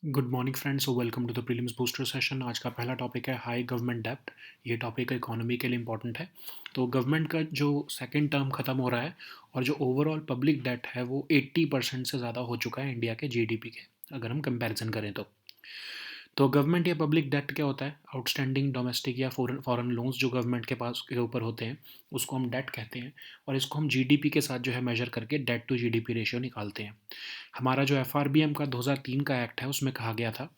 Good morning friends, welcome to the prelims booster session. आज का पहला टॉपिक है हाई गवर्नमेंट डेब्ट। ये टॉपिक इकोनॉमी के लिए इंपॉर्टेंट है। तो गवर्नमेंट का जो सेकंड टर्म ख़त्म हो रहा है और जो ओवरऑल पब्लिक डेट है वो 80% से ज़्यादा हो चुका है इंडिया के जीडीपी के, अगर हम कंपैरिजन करें तो गवर्नमेंट या पब्लिक डेट क्या होता है? आउटस्टैंडिंग डोमेस्टिक या फॉरेन फॉरेन लोन्स जो गवर्नमेंट के पास के ऊपर होते हैं, उसको हम डेट कहते हैं। और इसको हम जीडीपी के साथ जो है मेजर करके डेट टू जीडीपी रेशियो निकालते हैं। हमारा जो एफआरबीएम का 2003 का एक्ट है, उसमें कहा गया था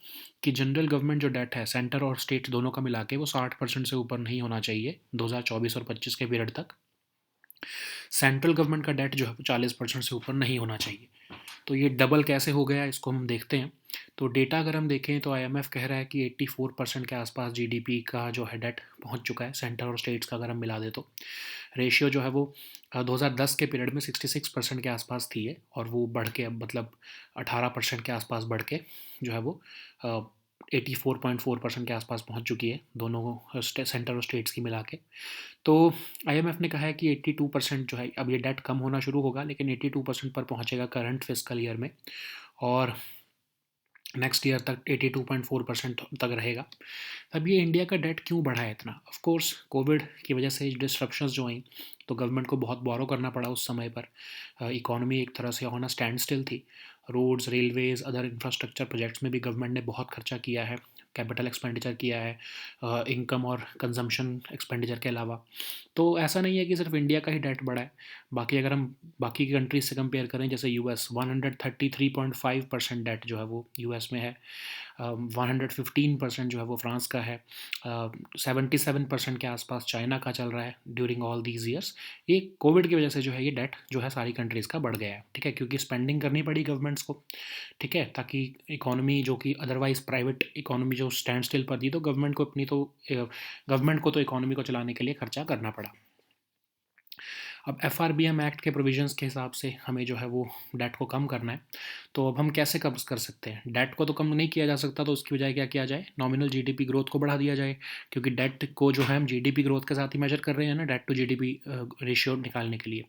कि जनरल गवर्नमेंट जो डेट है, सेंटर और स्टेट दोनों का मिला के, वो 60% से ऊपर नहीं होना चाहिए 2024 और 25 के पीरियड तक। सेंट्रल गवर्नमेंट का डेट जो है वो 40% से ऊपर नहीं होना चाहिए। तो ये डबल कैसे हो गया, इसको हम देखते हैं। तो डेटा अगर हम देखें तो आईएमएफ कह रहा है कि 84% के आसपास जीडीपी का जो है डेट पहुंच चुका है सेंटर और स्टेट्स का, अगर हम मिला दें तो रेशियो जो है वो 2010 के पीरियड में 66% के आसपास थी है, और वो बढ़ के अब मतलब 18% के आसपास बढ़ के जो है वो 84.4% के आसपास पहुंच चुकी है, दोनों सेंटर और स्टेट्स की मिला के। तो आईएमएफ ने कहा है कि 82% जो है अब ये डेट कम होना शुरू होगा, लेकिन 82% पर पहुंचेगा करंट फिस्कल ईयर में, और नेक्स्ट ईयर तक 82.4% तक रहेगा। अब ये इंडिया का डेट क्यों बढ़ा है इतना? ऑफ कोर्स कोविड की वजह से डिस्ट्रप्शंस जो आई, तो गवर्नमेंट को बहुत बोरो करना पड़ा उस समय पर। इकोनॉमी एक तरह से ऑन अ स्टैंड स्टिल थी। Roads, railways, other infrastructure projects में भी गवर्नमेंट ने बहुत खर्चा किया है, कैपिटल एक्सपेंडिचर किया है, इनकम और कंजम्पशन एक्सपेंडिचर के अलावा। तो ऐसा नहीं है कि सिर्फ इंडिया का ही डेट बढ़ा है। बाकी अगर हम बाकी की कंट्रीज से कंपेयर करें, जैसे यूएस 133.5% डेट जो है वो यूएस में है, 115% जो है वो फ्रांस का है, 77% के आसपास चाइना का चल रहा है ड्यूरिंग ऑल दीज ईयर्स। ये कोविड की वजह से जो है ये डेट जो है सारी कंट्रीज़ का बढ़ गया है, ठीक है, क्योंकि स्पेंडिंग करनी पड़ी गवर्नमेंट्स को, ठीक है, ताकि इकोनॉमी जो कि अदरवाइज प्राइवेट इकोनॉमी जो स्टैंड स्टिल पर थी, तो गवर्नमेंट को तो इकोनॉमी को चलाने के लिए खर्चा करना पड़ा। अब एफआरबीएम एक्ट के प्रोविजंस के हिसाब से हमें जो है वो डेट को कम करना है। तो अब हम कैसे कम कर सकते हैं? डेट को तो कम नहीं किया जा सकता, तो उसकी बजाय क्या किया जाए? नॉमिनल जीडीपी ग्रोथ को बढ़ा दिया जाए, क्योंकि डेट को जो है हम जीडीपी ग्रोथ के साथ ही मेजर कर रहे हैं ना, डेट टू जीडीपी रेशियो निकालने के लिए।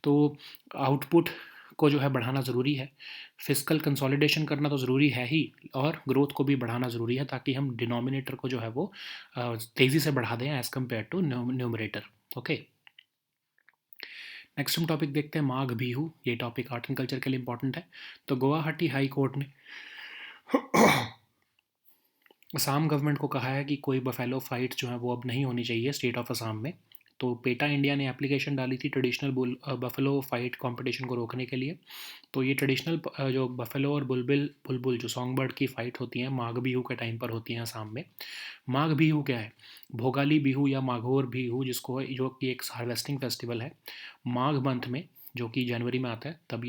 तो आउटपुट को जो है बढ़ाना ज़रूरी है, फिस्कल कंसोलिडेशन करना तो ज़रूरी है ही, और ग्रोथ को भी बढ़ाना ज़रूरी है, ताकि हम डिनोमिनेटर को जो है वो तेज़ी से बढ़ा दें as compare to numerator. Okay, next हम टॉपिक देखते हैं माघ बिहू। ये टॉपिक आर्ट एंड कल्चर के लिए इंपॉर्टेंट है। तो गुवाहाटी हाई कोर्ट ने असम गवर्नमेंट को कहा है कि कोई बफेलो फाइट जो है वो अब नहीं होनी चाहिए स्टेट ऑफ असम में। तो पेटा इंडिया ने एप्लीकेशन डाली थी ट्रेडिशनल बफेलो फाइट कंपटीशन को रोकने के लिए। तो ये ट्रेडिशनल जो बफेलो और बुलबुल बुलबुल जो सॉन्ग बर्ड की फ़ाइट होती हैं, माघ बिहू के टाइम पर होती हैं असम में। माघ बिहू क्या है? भोगाली बिहू या माघोर बिहू, जिसको जो कि एक हार्वेस्टिंग फेस्टिवल है, माघ मंथ में, जो कि जनवरी में आता है, तब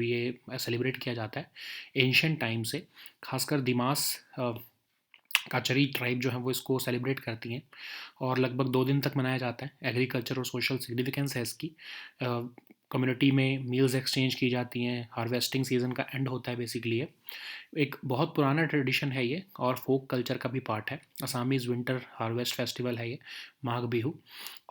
ये सेलिब्रेट किया जाता है। एंशियंट टाइम से खासकर दिमास काचरी ट्राइब जो है वो इसको सेलिब्रेट करती हैं, और लगभग 2 दिन तक मनाया जाता है। एग्रीकल्चर और सोशल सिग्निफिकेंस है इसकी। कम्युनिटी में मील्स एक्सचेंज की जाती हैं, हार्वेस्टिंग सीजन का एंड होता है बेसिकली ये। एक बहुत पुराना ट्रेडिशन है ये, और फोक कल्चर का भी पार्ट है। असामीज़ विंटर हार्वेस्ट फेस्टिवल है ये, माघ बिहू।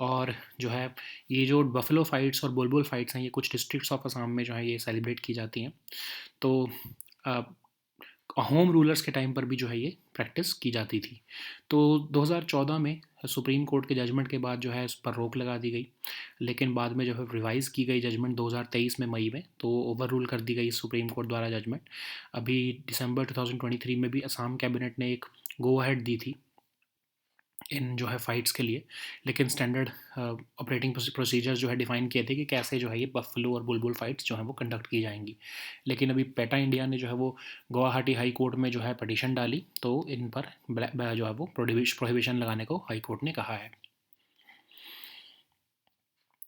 और जो है ये जो बफेलो फाइट्स और बुलबुल फाइट्स हैं, ये कुछ डिस्ट्रिक्ट्स ऑफ असम में जो है ये सेलिब्रेट की जाती हैं। तो होम रूलर्स के टाइम पर भी जो है ये प्रैक्टिस की जाती थी। तो 2014 में सुप्रीम कोर्ट के जजमेंट के बाद जो है इस पर रोक लगा दी गई, लेकिन बाद में जो है रिवाइज़ की गई जजमेंट 2023 में मई में, तो ओवर रूल कर दी गई सुप्रीम कोर्ट द्वारा जजमेंट। अभी दिसंबर 2023 में भी असम कैबिनेट ने एक गो अहेड दी थी इन जो है फाइट्स के लिए, लेकिन स्टैंडर्ड ऑपरेटिंग प्रोसीजर्स जो है डिफ़ाइन किए थे कि कैसे जो है ये बफलो और बुलबुल फाइट्स जो हैं वो कंडक्ट की जाएंगी। लेकिन अभी पेटा इंडिया ने जो है वो गुवाहाटी हाई कोर्ट में जो है पटिशन डाली, तो इन पर जो है वो प्रोहिबिशन लगाने को हाई कोर्ट ने कहा है।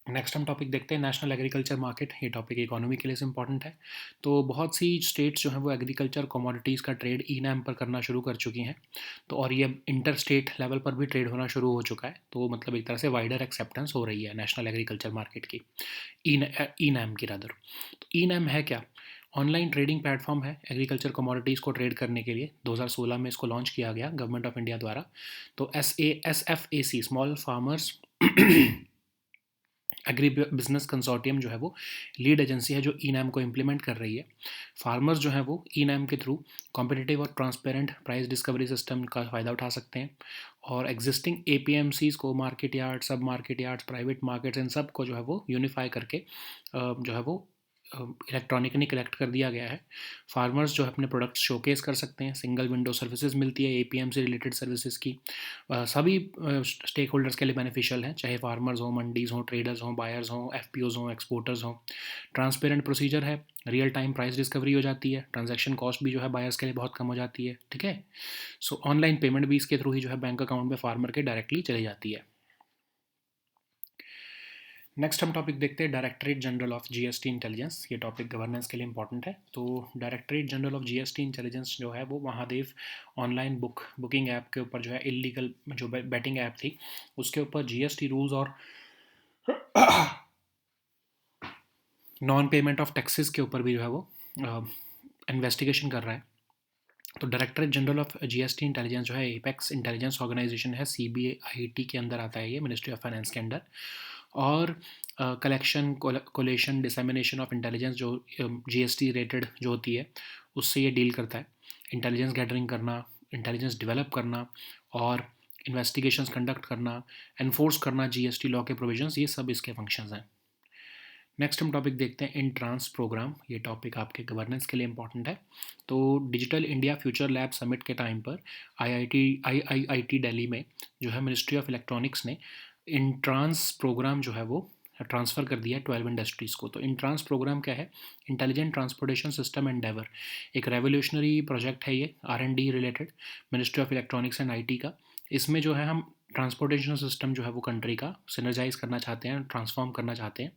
नेक्स्ट हम टॉपिक देखते हैं नेशनल एग्रीकल्चर मार्केट। ये टॉपिक इकोनॉमी के लिए इंपॉर्टेंट है। तो बहुत सी स्टेट्स जो हैं वो एग्रीकल्चर कमोडिटीज़ का ट्रेड ई नैम पर करना शुरू कर चुकी हैं। तो और ये इंटर स्टेट लेवल पर भी ट्रेड होना शुरू हो चुका है। तो मतलब एक तरह से वाइडर एक्सेप्टेंस हो रही है नेशनल एग्रीकल्चर मार्केट की, ई नैम की रादर। तो ई नैम है क्या? ऑनलाइन ट्रेडिंग प्लेटफॉर्म है एग्रीकल्चर कमोडिटीज़ को ट्रेड करने के लिए। 2016 में इसको लॉन्च किया गया गवर्नमेंट ऑफ इंडिया द्वारा। तो S F A C, small farmers agribusiness consortium जो है वो लीड एजेंसी है जो ई नैम को इम्प्लीमेंट कर रही है। फार्मर्स जो हैं वो ई नैम के थ्रू कॉम्पिटिटिव और ट्रांसपेरेंट प्राइस डिस्कवरी सिस्टम का फ़ायदा उठा सकते हैं, और existing A P M Cs को, market yard, sub market yards, private markets, इन सब को जो है वो यूनिफाई करके जो है वो इलेक्ट्रॉनिकली कलेक्ट कर दिया गया है। फार्मर्स जो है अपने प्रोडक्ट्स शोकेस कर सकते हैं, सिंगल विंडो सर्विसेज मिलती है एपीएम से रिलेटेड सर्विसेज की। सभी स्टेक होल्डर्स के लिए बेनिफिशियल हैं, चाहे फार्मर्स हों, मंडीज़ हों, ट्रेडर्स हों, बायर्स हों, एफपीओज हों, एक्सपोर्टर्स हों। ट्रांसपेरेंट प्रोसीजर है, रियल टाइम प्राइस डिस्कवरी हो जाती है, ट्रांजैक्शन कॉस्ट भी जो है बायर्स के लिए बहुत कम हो जाती है। ठीक है, सो ऑनलाइन पेमेंट भी इसके थ्रू ही जो है बैंक अकाउंट में फार्मर के डायरेक्टली चली जाती है। नेक्स्ट हम टॉपिक देखते हैं directorate general of GST intelligence. ये टॉपिक गवर्नेंस के लिए इंपॉर्टेंट है। तो directorate general of GST intelligence जो है वो महादेव ऑनलाइन बुकिंग ऐप के ऊपर जो है इलीगल जो बैटिंग ऐप थी उसके ऊपर जीएसटी रूल्स और नॉन पेमेंट ऑफ टैक्सेस के ऊपर भी जो है वो इन्वेस्टिगेशन कर रहा है। तो directorate general of GST intelligence जो है एपेक्स इंटेलिजेंस ऑर्गेनाइजेशन है, सीबीआईटी के अंदर आता है ये, मिनिस्ट्री ऑफ फाइनेंस के अंडर। और collection, coalition, dissemination of intelligence जो जीएसटी रेटेड जो होती है उससे ये डील करता है। इंटेलिजेंस गैदरिंग करना, इंटेलिजेंस डेवलप करना और इन्वेस्टिगेशंस कंडक्ट करना, एनफोर्स करना जीएसटी लॉ के प्रोविजंस, ये सब इसके फंक्शंस हैं। नेक्स्ट हम टॉपिक देखते हैं इंट्रांस प्रोग्राम। ये टॉपिक आपके गवर्नेंस के लिए इंपॉर्टेंट है। तो digital India future lab summit के टाइम पर आईआईटी दिल्ली में जो है मिनिस्ट्री ऑफ इलेक्ट्रॉनिक्स ने इंट्रांस प्रोग्राम जो है वो ट्रांसफ़र कर दिया 12 इंडस्ट्रीज़ को। तो इंट्रांस प्रोग्राम क्या है? इंटेलिजेंट ट्रांसपोर्टेशन सिस्टम एंडेवर, एक रेवोल्यूशनरी प्रोजेक्ट है ये, R&D related, ministry of electronics and IT का। इसमें जो है हम ट्रांसपोर्टेशन सिस्टम जो है वो कंट्री का सिनर्जाइज करना चाहते हैं, ट्रांसफॉर्म करना चाहते हैं,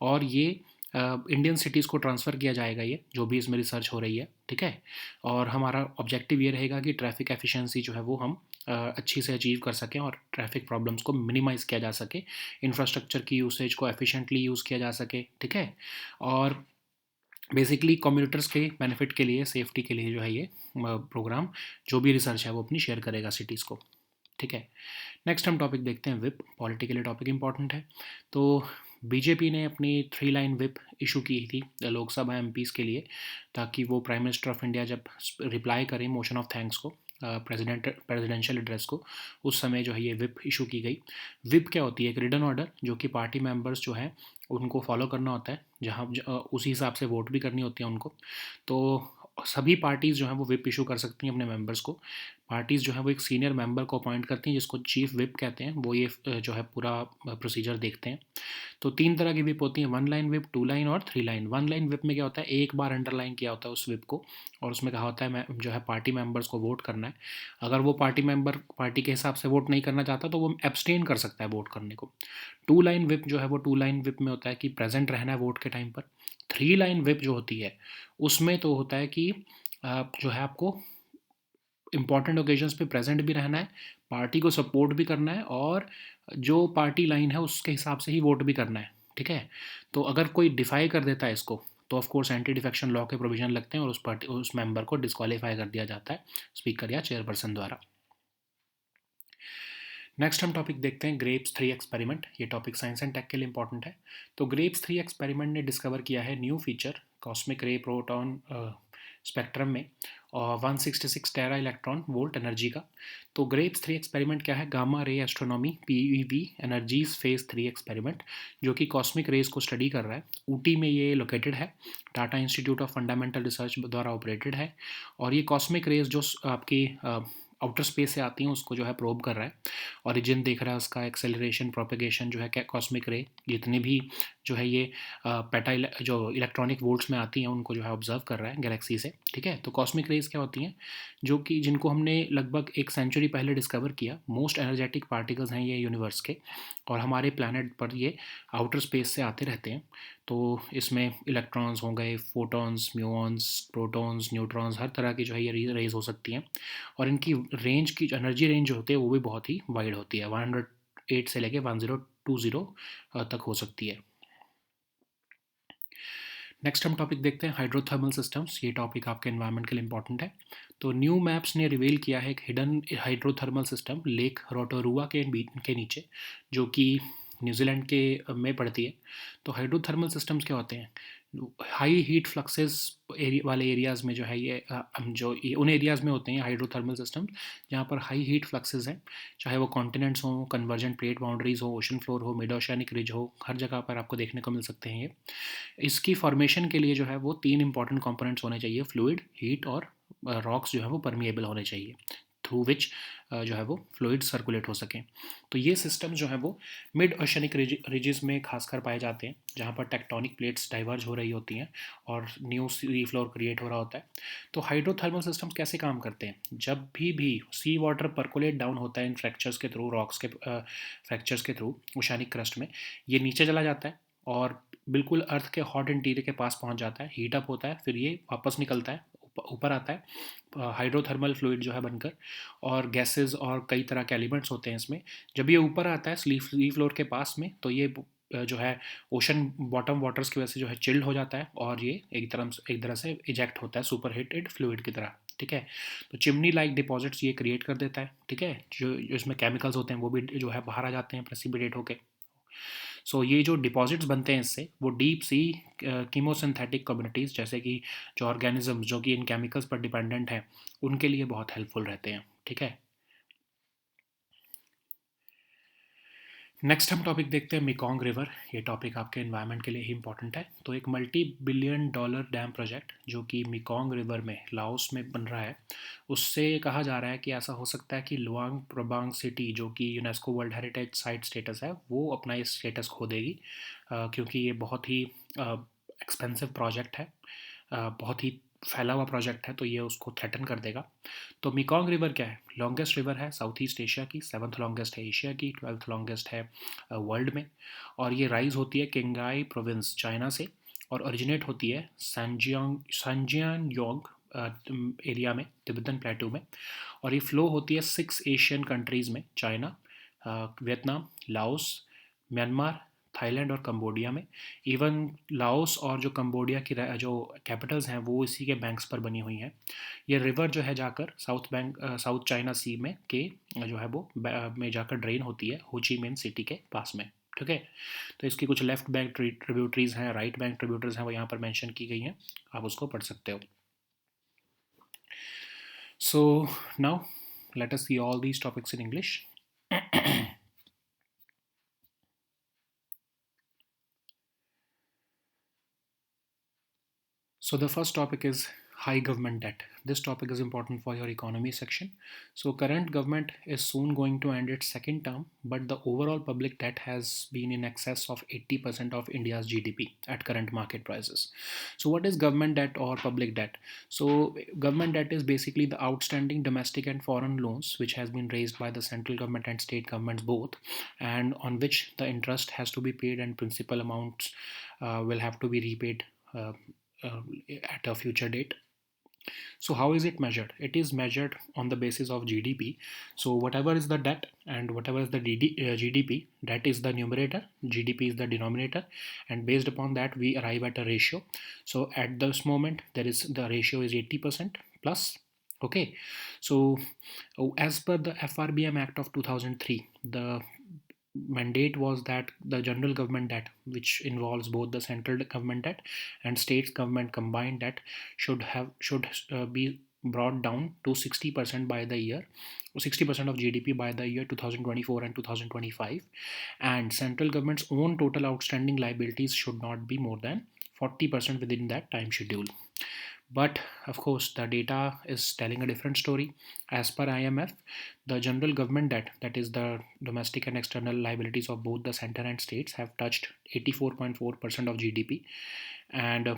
और ये इंडियन सिटीज़ को ट्रांसफ़र किया जाएगा, ये जो भी इसमें रिसर्च हो रही है। ठीक है, और हमारा ऑब्जेक्टिव ये रहेगा कि ट्रैफिक एफिशिएंसी जो है वो हम अच्छी से अचीव कर सकें और ट्रैफिक प्रॉब्लम्स को मिनिमाइज़ किया जा सके, इंफ्रास्ट्रक्चर की यूसेज को एफिशिएंटली यूज़ किया जा सके। ठीक है, और बेसिकली कम्यूटर्स के बेनिफिट के लिए, सेफ्टी के लिए जो है ये प्रोग्राम जो भी रिसर्च है वो अपनी शेयर करेगा सिटीज़ को। ठीक है, नेक्स्ट हम टॉपिक देखते हैं विप। पॉलिटिकली टॉपिक इंपॉर्टेंट है। तो बीजेपी ने अपनी 3 लाइन विप इशू की थी लोकसभा एमपीज़ के लिए, ताकि वो प्राइम मिनिस्टर ऑफ इंडिया जब रिप्लाई करें मोशन ऑफ थैंक्स को, प्रेसिडेंशियल एड्रेस को, उस समय जो है ये विप इशू की गई। विप क्या होती है? एक रिटन ऑर्डर जो कि पार्टी मेंबर्स जो है उनको फॉलो करना होता है, जहाँ उसी हिसाब से वोट भी करनी होती है उनको। तो सभी पार्टीज़ जो हैं वो विप इशू कर सकती हैं अपने मेंबर्स को। पार्टीज़ जो है वो एक सीनियर मेंबर को अपॉइंट करती हैं जिसको चीफ विप कहते हैं, वो ये जो है पूरा प्रोसीजर देखते हैं। तो 3 तरह की विप होती हैं, 1 लाइन विप, 2 लाइन और 3 लाइन। 1 लाइन विप में क्या होता है? एक बार अंडरलाइन किया होता है उस विप को, और उसमें कहा होता है मैं जो है पार्टी मेंबर्स को वोट करना है। अगर वो पार्टी मेंबर पार्टी के हिसाब से वोट नहीं करना चाहता तो वो एब्सटेन कर सकता है वोट करने को। 2 लाइन विप जो है वो 2 लाइन विप में होता है कि प्रेजेंट रहना है वोट के टाइम पर। 3 लाइन विप जो होती है उसमें तो होता है कि जो है आपको इंपॉर्टेंट ओकेजन्स पे प्रेजेंट भी रहना है, पार्टी को सपोर्ट भी करना है, और जो पार्टी लाइन है उसके हिसाब से ही वोट भी करना है। ठीक है, तो अगर कोई डिफाई कर देता है इसको तो of course anti defection law के प्रोविजन लगते हैं और उस मेंबर को डिस्क्वालीफाई कर दिया जाता है स्पीकर या चेयरपर्सन द्वारा। नेक्स्ट हम टॉपिक देखते हैं ग्रेप्स 3 एक्सपेरिमेंट। ये टॉपिक साइंस एंड टेक के लिए इंपॉर्टेंट है। तो ग्रेप्स 3 एक्सपेरिमेंट ने डिस्कवर किया है न्यू फीचर कॉस्मिक रे प्रोटॉन स्पेक्ट्रम में, और 166 टेरा इलेक्ट्रॉन वोल्ट एनर्जी का। तो ग्रेप्स 3 एक्सपेरिमेंट क्या है? Gamma ray astronomy PEV energies phase 3 experiment, जो कि कॉस्मिक रेज को स्टडी कर रहा है। ऊटी में ये लोकेटेड है, Tata institute of fundamental research द्वारा ऑपरेटेड है, और ये कॉस्मिक रेज जो आपकी आउटर स्पेस से आती हैं उसको जो है प्रोब कर रहा है। ओरिजिन देख रहा है उसका, एक्सेलरेशन, प्रोपेगेशन जो है कॉस्मिक रे, जितने भी जो है ये जो इलेक्ट्रॉनिक वोल्ट्स में आती हैं उनको जो है ऑब्जर्व कर रहा है गैलेक्सी से। ठीक है, तो कॉस्मिक रेज क्या होती हैं? जो कि जिनको हमने लगभग 1 सेंचुरी पहले डिस्कवर किया। मोस्ट एनर्जेटिक पार्टिकल्स हैं ये यूनिवर्स के, और हमारे प्लानट पर ये आउटर स्पेस से आते रहते हैं। तो इसमें इलेक्ट्रॉन्स हो गए, फोटॉन्स, म्यूऑन्स, प्रोटॉन्स, न्यूट्रॉन्स, हर तरह की जो है ये रेज हो सकती हैं, और इनकी रेंज की एनर्जी रेंज जो होती है वो भी बहुत ही वाइड होती है, 108 से लेके 1020 तक हो सकती है। नेक्स्ट हम टॉपिक देखते हैं हाइड्रोथर्मल सिस्टम्स। ये टॉपिक आपके एनवायरनमेंट के लिए इंपॉर्टेंट है। तो न्यू मैप्स ने रिवील किया है एक hidden hydrothermal system lake Rotorua के नीचे, जो कि न्यूजीलैंड के में पड़ती है। तो हाइड्रोथर्मल सिस्टम्स क्या होते हैं? हाई हीट फ्लक्सेस वाले एरियाज़ में जो है ये जो ये उन एरियाज़ में होते हैं हाइड्रोथर्मल सिस्टम्स जहाँ पर हाई हीट फ्लक्सेस हैं, चाहे वो कॉन्टिनेंट्स हों, कन्वर्जेंट प्लेट बाउंड्रीज हो, ओशन फ्लोर हो, मिड ओशियानिक रिज हो, हर जगह पर आपको देखने को मिल सकते हैं ये। इसकी फॉर्मेशन के लिए जो है वो तीन इंपॉर्टेंट कंपोनेंट्स होने चाहिए: फ्लूइड, हीट और रॉक्स जो है वो परमिएबल होने चाहिए, थ्रू विच जो है वो फ्लूइड सर्कुलेट हो सकें। तो ये सिस्टम जो है वो मिड ओशनिक रिजेस में खासकर पाए जाते हैं, जहाँ पर टेक्टोनिक प्लेट्स डाइवर्ज हो रही होती हैं और न्यू सी फ्लोर क्रिएट हो रहा होता है। तो हाइड्रोथर्मल सिस्टम्स कैसे काम करते हैं? जब भी सी वाटर परकोलेट डाउन होता है इन फ्रैक्चर्स के थ्रू, रॉक्स के फ्रैक्चर्स के थ्रू ओशनिक क्रस्ट में, ये नीचे चला जाता है और बिल्कुल अर्थ के हॉट इंटीरियर के पास पहुंच जाता है, हीट अप होता है, फिर ये वापस निकलता है, ऊपर आता है हाइड्रोथर्मल फ्लूइड जो है बनकर, और गैसेस और कई तरह के एलिमेंट्स होते हैं इसमें। जब ये ऊपर आता है सी फ्लोर के पास में, तो ये जो है ओशन बॉटम वाटर्स की वजह से जो है चिल्ड हो जाता है और ये एक तरह से इजेक्ट होता है सुपर हीटेड फ्लूइड की तरह। ठीक है, तो चिमनी लाइक डिपॉजिट्स ये क्रिएट कर देता है। ठीक है, जो इसमें केमिकल्स होते हैं वो भी जो है बाहर आ जाते हैं प्रेसिपिटेट होके। सो ये जो डिपॉजिट्स बनते हैं इससे, वो डीप सी कीमोसिंथेटिक कम्युनिटीज़, जैसे कि जो ऑर्गेनिज्म जो कि इन केमिकल्स पर डिपेंडेंट हैं, उनके लिए बहुत हेल्पफुल रहते हैं। ठीक है, नेक्स्ट हम टॉपिक देखते हैं मेकॉन्ग रिवर। ये टॉपिक आपके एनवायरनमेंट के लिए ही इंपॉर्टेंट है। तो एक multi billion dollar dam project जो कि मेकॉन्ग रिवर में लाओस में बन रहा है, उससे कहा जा रहा है कि ऐसा हो सकता है कि लुआंग प्रबांग सिटी जो कि UNESCO world heritage site status है, वो अपना ये स्टेटस खो देगी, क्योंकि ये बहुत ही एक्सपेंसिव प्रोजेक्ट है, बहुत ही फैला हुआ प्रोजेक्ट है, तो ये उसको थ्रेटन कर देगा। तो मेकॉन्ग रिवर क्या है? लॉन्गेस्ट रिवर है साउथ ईस्ट एशिया की, सेवन्थ लॉन्गेस्ट है एशिया की, ट्वेल्थ लॉन्गेस्ट है वर्ल्ड में। और ये राइज होती है किंगाई प्रोविंस चाइना से, और ओरिजिनेट होती है सांजियांग एरिया में, तिब्बतन प्लेटू में। और ये फ्लो होती है 6 एशियन कंट्रीज़ में: China, Vietnam, Laos, Myanmar, Thailand और कंबोडिया में। इवन लाओस और जो कंबोडिया की जो कैपिटल्स हैं वो इसी के बैंक्स पर बनी हुई हैं। ये रिवर जो है जाकर साउथ चाइना सी में के जो है वो में जाकर ड्रेन होती है होची मिन सिटी के पास में। ठीक है, तो इसकी कुछ लेफ्ट बैंक ट्रिब्यूटरीज हैं, राइट बैंक ट्रिब्यूटरीज हैं, वो यहाँ पर मेंशन की गई हैं, आप उसको पढ़ सकते हो। So now let us see all these topics in English. So the first topic is high government debt. This topic is important for your economy section. So current government is soon going to end its second term, but the overall public debt has been in excess of 80% of India's GDP at current market prices. So what is government debt or public debt? So government debt is basically the outstanding domestic and foreign loans which has been raised by the central government and state governments both, and on which the interest has to be paid and principal amounts will have to be repaid uh, uh, at a future date. So how is it measured? It is measured on the basis of GDP. So whatever is the debt and whatever is the GDP, that is the numerator, GDP is the denominator, and based upon that we arrive at a ratio. So at this moment the ratio is 80% plus. Okay, so as per the FRBM Act of 2003, the mandate was that the general government debt, which involves both the central government debt and states government combined debt, should be brought down to 60% by the year, 60% of GDP by the year 2024 and 2025, and central government's own total outstanding liabilities should not be more than 40% within that time schedule. But of course, the data is telling a different story. As per IMF, the general government debt, that is the domestic and external liabilities of both the center and states, have touched 84.4% of GDP. And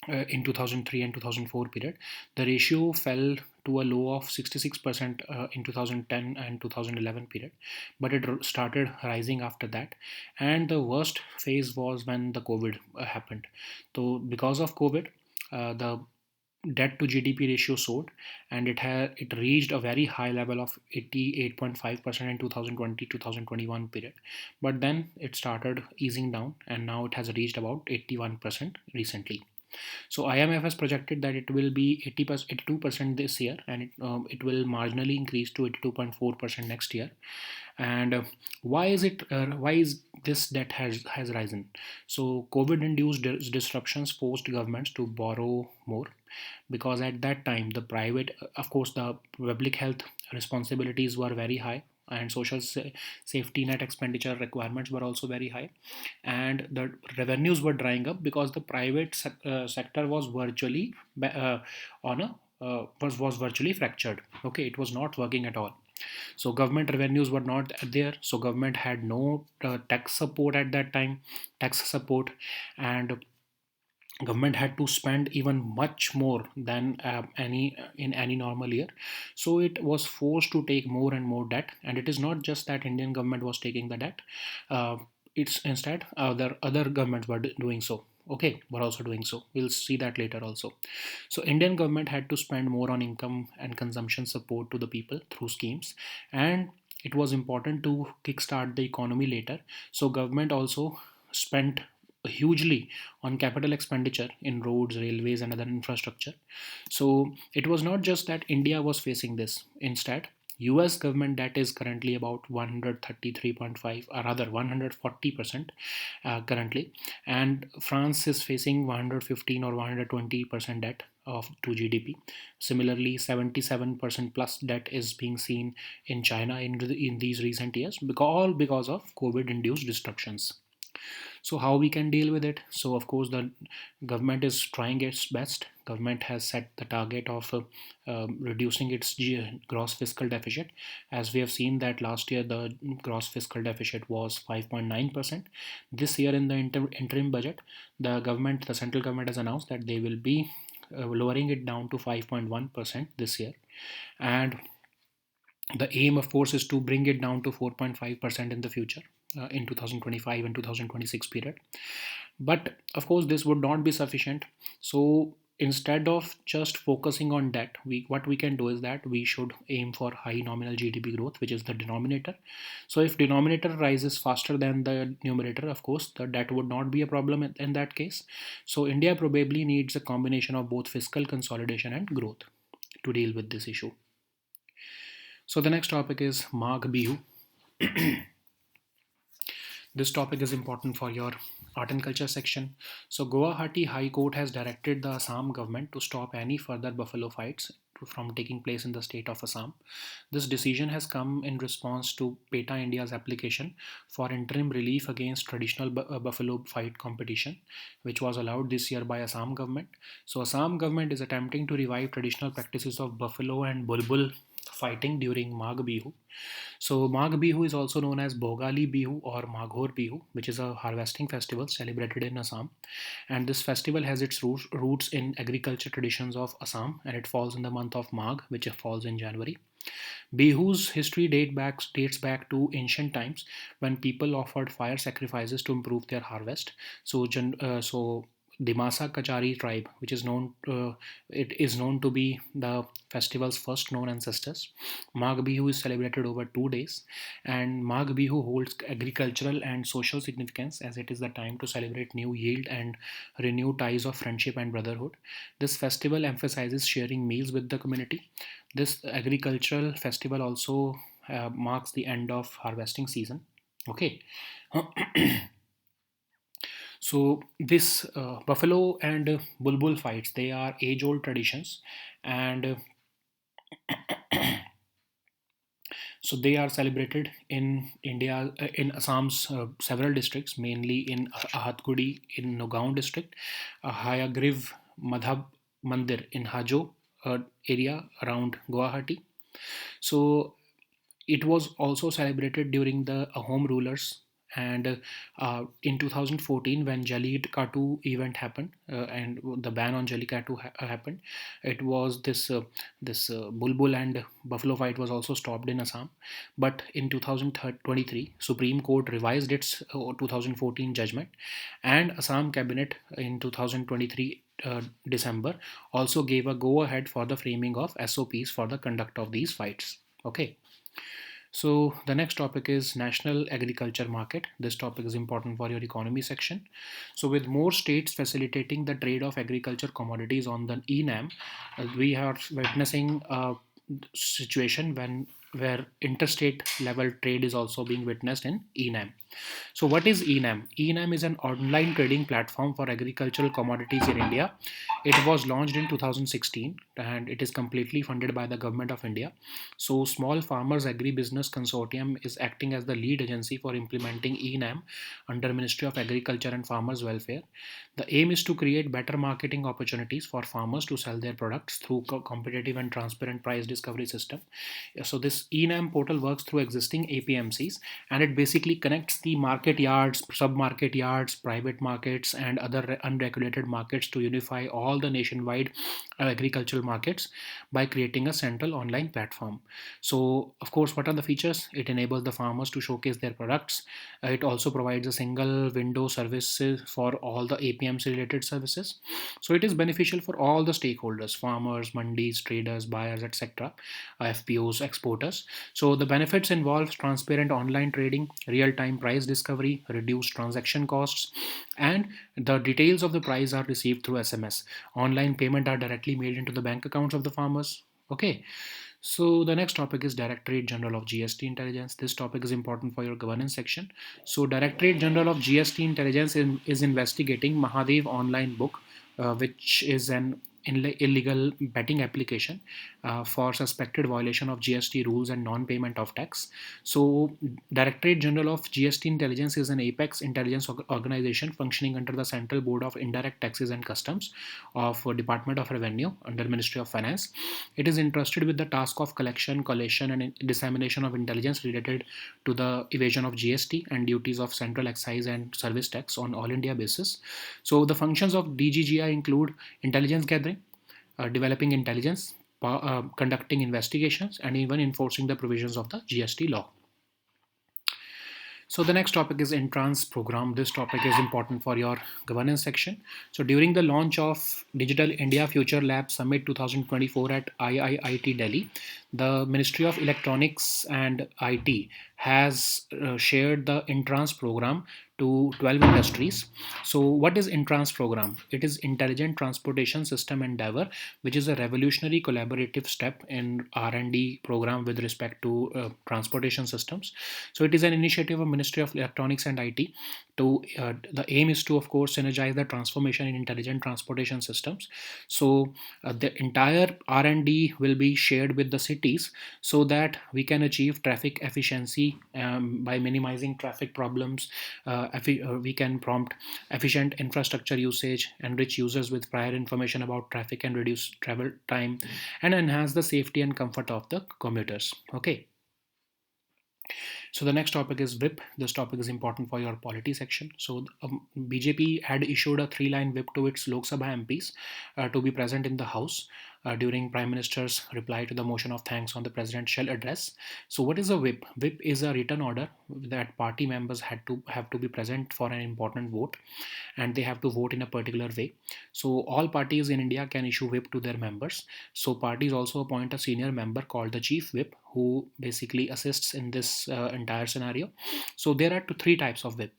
in 2003 and 2004 period, the ratio fell to a low of 66% in 2010 and 2011 period, but it started rising after that. And the worst phase was when the COVID happened. So because of COVID, the debt to GDP ratio soared, and it reached a very high level of 88.5% in 2020-2021 period. But then it started easing down, and now it has reached about 81% recently. So IMF has projected that it will be 80%, 82% this year, and it will marginally increase to 82.4% next year. And why is it? Why is this debt has risen? So COVID-induced disruptions forced governments to borrow more, because at that time the private, of course, the public health responsibilities were very high, and safety net expenditure requirements were also very high, and the revenues were drying up because the private sector was virtually on a was virtually fractured. Okay, it was not working at all. So government revenues were not there, so government had no tax support at that time, tax support, and government had to spend even much more than any in any normal year. So it was forced to take more and more debt, and it is not just that Indian government was taking the debt. uh, it's instead other governments were doing so. Okay, were also doing so. We'll see that later also. So Indian government had to spend more on income and consumption support to the people through schemes, and it was important to kickstart the economy later. So government also spent hugely on capital expenditure in roads, railways, and other infrastructure. So it was not just that India was facing this. Instead, US government debt is currently about 133.5, or rather 140% currently, and France is facing 115 or 120% debt of to GDP. Similarly, 77% plus debt is being seen in China in these recent years, all because of COVID-induced disruptions. So how we can deal with it? So of course the government is trying its best. Government has set the target of reducing its gross fiscal deficit. As we have seen that last year the gross fiscal deficit was 5.9%. This year in the interim budget, the central government has announced that they will be lowering it down to 5.1% this year, and the aim of course is to bring it down to 4.5% in the future, in 2025 and 2026 period. But of course this would not be sufficient. So instead of just focusing on debt, what we can do is that we should aim for high nominal GDP growth, which is the denominator. So if denominator rises faster than the numerator, of course the debt would not be a problem in that case. So India probably needs a combination of both fiscal consolidation and growth to deal with this issue. So the next topic is Magh Bihu. This topic is important for your art and culture section. So Guwahati High Court has directed the Assam government to stop any further buffalo fights from taking place in the state of Assam. This decision has come in response to PETA India's application for interim relief against traditional buffalo fight competition, which was allowed this year by Assam government. So Assam government is attempting to revive traditional practices of buffalo and bulbul fighting during Magh Bihu. So Magh Bihu is also known as Bhogali Bihu or Maghor Bihu, which is a harvesting festival celebrated in Assam. And this festival has its roots in agriculture traditions of Assam, and it falls in the month of Magh, which falls in January. Bihu's history dates back to ancient times when people offered fire sacrifices to improve their harvest. So Dimasa Kachari tribe, which is known to be the festival's first known ancestors. Magh Bihu is celebrated over 2 days, and Magh Bihu holds agricultural and social significance as it is the time to celebrate new yield and renew ties of friendship and brotherhood. This festival emphasizes sharing meals with the community. This agricultural festival also marks the end of harvesting season. Okay. So this buffalo and bulbul fights, they are age-old traditions, and so they are celebrated in India, in Assam's several districts, mainly in Ahatkudi in Nagaon district, Hayagriv Madhab Mandir in Hajo area around Guwahati. So it was also celebrated during the Ahom rulers, and in 2014 when Jallikattu event happened, and the ban on Jallikattu happened, it was this bulbul and buffalo fight was also stopped in Assam. But in 2023 Supreme Court revised its 2014 judgment, and Assam cabinet in 2023 December also gave a go ahead for the framing of SOPs for the conduct of these fights. Okay. So the next topic is national agriculture market. This topic is important for your economy section. So with more states facilitating the trade of agriculture commodities on the ENAM, we are witnessing a situation where interstate level trade is also being witnessed in ENAM. So what is ENAM? ENAM is an online trading platform for agricultural commodities in India. It was launched in 2016 and it is completely funded by the government of India. So Small Farmers Agribusiness Consortium is acting as the lead agency for implementing ENAM under Ministry of Agriculture and Farmers Welfare. The aim is to create better marketing opportunities for farmers to sell their products through competitive and transparent price discovery system. So this ENAM portal works through existing APMCs, and it basically connects the market yards, sub-market yards, private markets, and other unregulated markets to unify all the nationwide agricultural markets by creating a central online platform. So, of course, what are the features? It enables the farmers to showcase their products. It also provides a single window services for all the APMC related services. So, it is beneficial for all the stakeholders: farmers, mandis, traders, buyers, etc., FPOs, exporters. So the benefits involve transparent online trading, real-time price discovery, reduced transaction costs, and the details of the price are received through SMS. Online payment are directly made into the bank accounts of the farmers. Okay. So the next topic is Directorate General of GST Intelligence. This topic is important for your governance section. So Directorate General of GST Intelligence is investigating Mahadev online book, which is an illegal betting application for suspected violation of GST rules and non-payment of tax. So Directorate General of GST Intelligence is an apex intelligence organization functioning under the Central Board of Indirect Taxes and Customs of Department of Revenue under Ministry of Finance. It is entrusted with the task of collection, collation, and dissemination of intelligence related to the evasion of GST and duties of central excise and service tax on all India basis. So the functions of DGGI include intelligence gathering, developing intelligence, conducting investigations, and even enforcing the provisions of the GST law. So the next topic is entrance program. This topic is important for your governance section. So during the launch of Digital India Future Lab Summit 2024 at IIIT Delhi, the Ministry of Electronics and IT has shared the entrance program to 12 industries. So what is entrance program? It is Intelligent Transportation System Endeavor, which is a revolutionary collaborative step in R&D program with respect to transportation systems. So it is an initiative of Ministry of Electronics and IT. The aim is to, of course, synergize the transformation in intelligent transportation systems. So the entire R&D will be shared with the cities so that we can achieve traffic efficiency by minimizing traffic problems. We can prompt efficient infrastructure usage, enrich users with prior information about traffic and reduce travel time, and enhance the safety and comfort of the commuters. Okay. So the next topic is whip. This topic is important for your polity section. So BJP had issued a 3-line whip to its Lok Sabha MPs to be present in the House during Prime Minister's reply to the motion of thanks on the presidential address. So what is a whip? Whip is a written order that party members have to be present for an important vote, and they have to vote in a particular way. So all parties in India can issue whip to their members. So parties also appoint a senior member called the chief whip, who basically assists in this entire scenario. So there are three types of whip: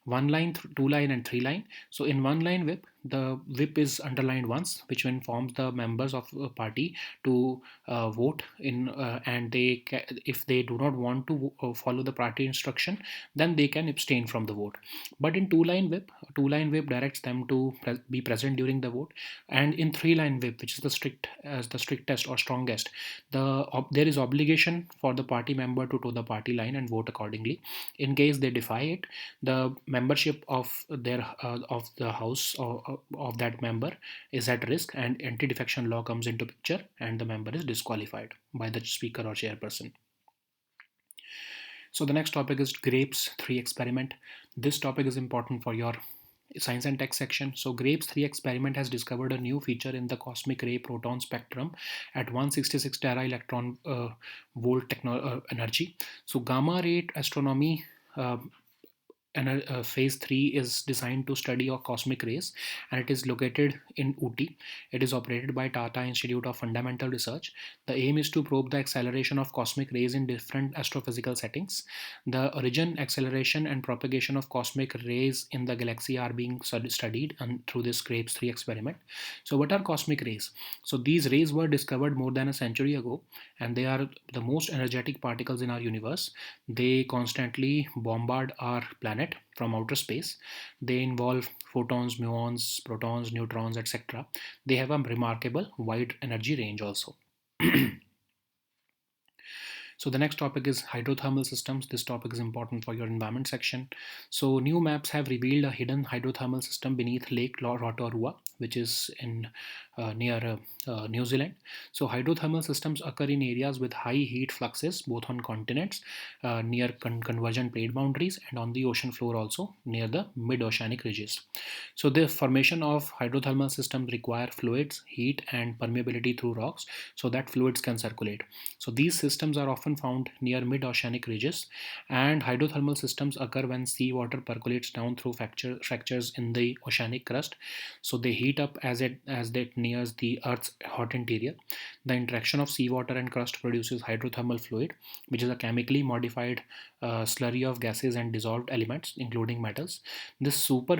one line, two line, and three line. So in one line whip, the whip is underlined once, which informs the members of a party to vote in, and if they do not want to follow the party instruction, then they can abstain from the vote. But in two line whip directs them to be present during the vote. And in three line whip, which is the strictest or strongest, there is obligation for the party member to toe the party line and vote accordingly. In case they defy it, the membership of the house of that member is at risk, and anti-defection law comes into picture, and the member is disqualified by the speaker or chairperson. So the next topic is grapes 3 experiment. This topic is important for your science and tech section. So grapes 3 experiment has discovered a new feature in the cosmic ray proton spectrum at 166 tera electron volt energy. So gamma ray astronomy phase 3 is designed to study of cosmic rays, and it is located in Uti. It is operated by Tata Institute of Fundamental Research. The aim is to probe the acceleration of cosmic rays in different astrophysical settings. The origin, acceleration, and propagation of cosmic rays in the galaxy are being studied and through this CRAPES 3 experiment. So, what are cosmic rays? So, these rays were discovered more than a century ago, and they are the most energetic particles in our universe. They constantly bombard our planet from outer space. They involve photons, muons, protons, neutrons, etc. They have a remarkable wide energy range also. So the next topic is hydrothermal systems. This topic is important for your environment section. So new maps have revealed a hidden hydrothermal system beneath Lake Rotorua, which is in near New Zealand. So hydrothermal systems occur in areas with high heat fluxes, both on continents, near convergent plate boundaries, and on the ocean floor also near the mid-oceanic ridges. So the formation of hydrothermal systems require fluids, heat, and permeability through rocks so that fluids can circulate. So these systems are often found near mid-oceanic ridges, and hydrothermal systems occur when seawater percolates down through fractures in the oceanic crust. So they heat up as it nears the Earth's hot interior. The interaction of seawater and crust produces hydrothermal fluid, which is a chemically modified slurry of gases and dissolved elements, including metals. This super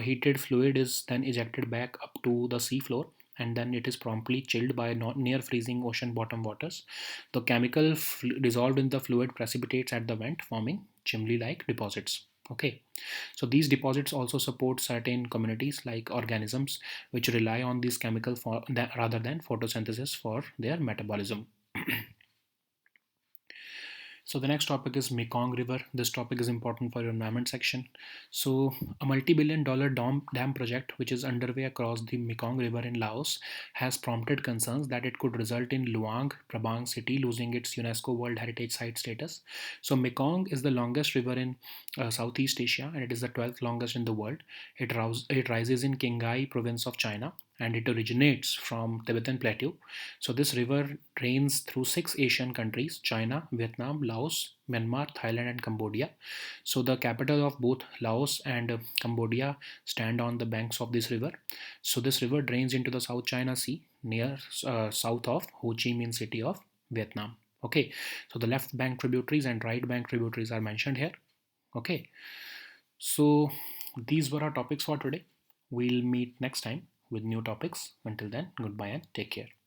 heated fluid is then ejected back up to the seafloor, and then it is promptly chilled by near freezing ocean bottom waters. The chemical dissolved in the fluid precipitates at the vent, forming chimney like deposits. Okay, so these deposits also support certain communities like organisms which rely on these chemicals rather than photosynthesis for their metabolism. So the next topic is Mekong River. This topic is important for your environment section. So a multi-billion-dollar dam project which is underway across the Mekong River in Laos has prompted concerns that it could result in Luang Prabang city losing its UNESCO World Heritage Site status. So Mekong is the longest river in Southeast Asia, and it is the 12th longest in the world. It rises in Qinghai province of China, and it originates from Tibetan Plateau. So this river drains through six Asian countries: China, Vietnam, Laos, Myanmar, Thailand, and Cambodia. So the capital of both Laos and Cambodia stand on the banks of this river. So this river drains into the South China Sea near south of Ho Chi Minh City of Vietnam. Okay, so the left bank tributaries and right bank tributaries are mentioned here. Okay, so these were our topics for today. We'll meet next time with new topics. Until then, goodbye and take care.